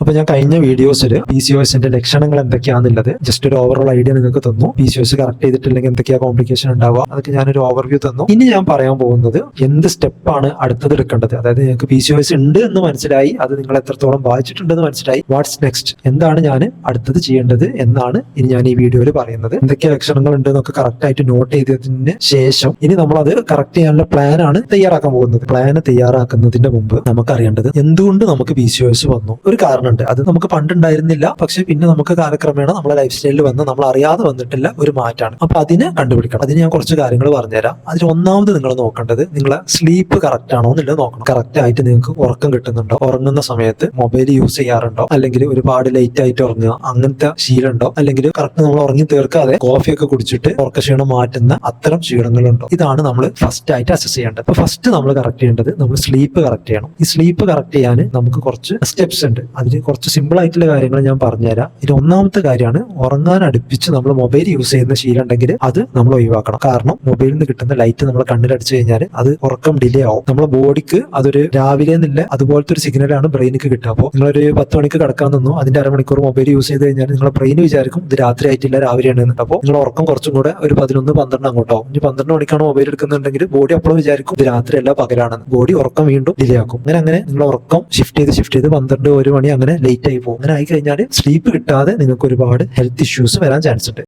അപ്പൊ ഞാൻ കഴിഞ്ഞ വീഡിയോസിൽ PCOSന്റെ ലക്ഷണങ്ങൾ എന്തൊക്കെയാണെന്നുള്ളത് ജസ്റ്റ് ഒരു ഓവറോൾ ഐഡിയ നിങ്ങൾക്ക് തന്നു. PCOS കറക്റ്റ് ചെയ്തിട്ടില്ലെങ്കിൽ എന്തൊക്കെയാ കോംപ്ലിക്കേഷൻ ഉണ്ടാവുക, അതൊക്കെ ഞാനൊരു ഓവർവ്യൂ തന്നു. ഇനി ഞാൻ പറയാൻ പോകുന്നത് എന്ത് സ്റ്റെപ്പാണ് അടുത്തത് എടുക്കേണ്ടത്. അതായത് നിങ്ങൾക്ക് PCOS ഉണ്ട് എന്ന് മനസ്സിലായി, അത് നിങ്ങൾ എത്രത്തോളം ബാധിച്ചിട്ടുണ്ടെന്ന് മനസ്സിലായി, വാട്ട്സ് നെക്സ്റ്റ്, എന്താണ് ഞാൻ അടുത്തത് ചെയ്യേണ്ടത് എന്നാണ് ഇനി ഞാൻ ഈ വീഡിയോയിൽ പറയുന്നത്. എന്തൊക്കെ ലക്ഷണങ്ങൾ ഉണ്ട് എന്നൊക്കെ കറക്റ്റ് ആയിട്ട് നോട്ട് ചെയ്തതിന് ശേഷം ഇനി നമ്മൾ അത് കറക്റ്റ് ചെയ്യാനുള്ള പ്ലാനാണ് തയ്യാറാക്കാൻ പോകുന്നത്. പ്ലാന് തയ്യാറാക്കുന്നതിന്റെ മുമ്പ് നമുക്ക് അറിയേണ്ടത് എന്തുകൊണ്ട് നമുക്ക് PCOS വന്നു. ഒരു കാരണം ഉണ്ട്, അത് നമുക്ക് പണ്ടുണ്ടായിരുന്നില്ല, പക്ഷെ പിന്നെ നമുക്ക് കാലക്രമേണ നമ്മളെ ലൈഫ് സ്റ്റൈലിൽ വന്ന് നമ്മൾ അറിയാതെ വന്നിട്ടുള്ള ഒരു മാറ്റാണ്. അപ്പൊ അതിനെ കണ്ടുപിടിക്കണം. അതിന് ഞാൻ കുറച്ച് കാര്യങ്ങൾ പറഞ്ഞുതരാം. അതിൽ ഒന്നാമത് നിങ്ങൾ നോക്കേണ്ടത് നിങ്ങളെ സ്ലീപ്പ് കറക്റ്റ് ആണോ എന്നുള്ളത് നോക്കണം. കറക്റ്റ് ആയിട്ട് നിങ്ങൾക്ക് ഉറക്കം കിട്ടുന്നുണ്ടോ, ഉറങ്ങുന്ന സമയത്ത് മൊബൈൽ യൂസ് ചെയ്യാറുണ്ടോ, അല്ലെങ്കിൽ ഒരുപാട് ലേറ്റ് ആയിട്ട് ഉറങ്ങുക, അങ്ങനത്തെ ശീലം ഉണ്ടോ, അല്ലെങ്കിൽ കറക്റ്റ് നമ്മൾ ഉറങ്ങി തീർക്കാതെ കോഫിയൊക്കെ കുടിച്ചിട്ട് ഉറക്കക്ഷീണം മാറ്റുന്ന അത്തരം ക്ഷീണങ്ങളുണ്ടോ. ഇതാണ് നമ്മൾ ഫസ്റ്റ് ആയിട്ട് അസസ് ചെയ്യേണ്ടത്. അപ്പൊ ഫസ്റ്റ് നമ്മൾ കറക്റ്റ് ചെയ്യേണ്ടത് നമ്മൾ സ്ലീപ്പ് കറക്റ്റ് ചെയ്യണം. ഈ സ്ലീപ്പ് കറക്റ്റ് ചെയ്യാൻ നമുക്ക് കുറച്ച് സ്റ്റെപ്സ് ഉണ്ട്. അതിന് കുറച്ച് സിമ്പിൾ ആയിട്ടുള്ള കാര്യങ്ങൾ ഞാൻ പറഞ്ഞുതരാം. ഇത് ഒന്നാമത്തെ കാര്യമാണ്, ഉറങ്ങാൻ അടുപ്പിച്ച് നമ്മൾ മൊബൈൽ യൂസ് ചെയ്യുന്ന ശീലം ഉണ്ടെങ്കിൽ അത് നമ്മൾ ഒഴിവാക്കണം. കാരണം മൊബൈലിൽ നിന്ന് കിട്ടുന്ന ലൈറ്റ് നമ്മളെ കണ്ണിലടിച്ചു കഴിഞ്ഞാൽ അത് ഉറക്കം ഡിലേ ആവും. നമ്മുടെ ബോഡിക്ക് അതൊരു രാവിലെ നിന്നില്ല അതുപോലത്തെ ഒരു സിഗ്നലാണ് ബ്രെയിനിക്ക് കിട്ടുക. അപ്പോൾ നിങ്ങളൊരു 10 മണിക്ക് കിടക്കാൻ നിന്നു, അതിന്റെ അരമണിക്കൂർ മൊബൈൽ യൂസ് ചെയ്ത് കഴിഞ്ഞാൽ നിങ്ങളുടെ ബ്രെയിൻ വിചാരിക്കും ഇത് രാത്രി ആയിട്ടില്ല രാവിലെയാണ് എന്ന്. അപ്പോൾ നിങ്ങൾ ഉറക്കം കുറച്ചും കൂടെ ഒരു 11-12 അങ്ങോട്ടാവും. ഇനി 12 മണിക്കാണ് മൊബൈൽ എടുക്കുന്നുണ്ടെങ്കിൽ ബോഡി അപ്പോഴും വിചാരിക്കും ഇത് രാത്രിയല്ല പകലാണെന്ന്. ബോഡി ഉറക്കം വീണ്ടും ഡിലേ ആക്കും. അങ്ങനെ നിങ്ങൾ ഉറക്കം ഷിഫ്റ്റ് ചെയ്ത് 12-1 മണി അങ്ങനെ ലേറ്റ് ആയി പോകും. അങ്ങനെ ആയി കഴിഞ്ഞാൽ സ്ലീപ്പ് കിട്ടാതെ നിങ്ങൾക്ക് ഒരുപാട് ഹെൽത്ത് ഇഷ്യൂസ് വരാൻ ചാൻസ് ഉണ്ട്.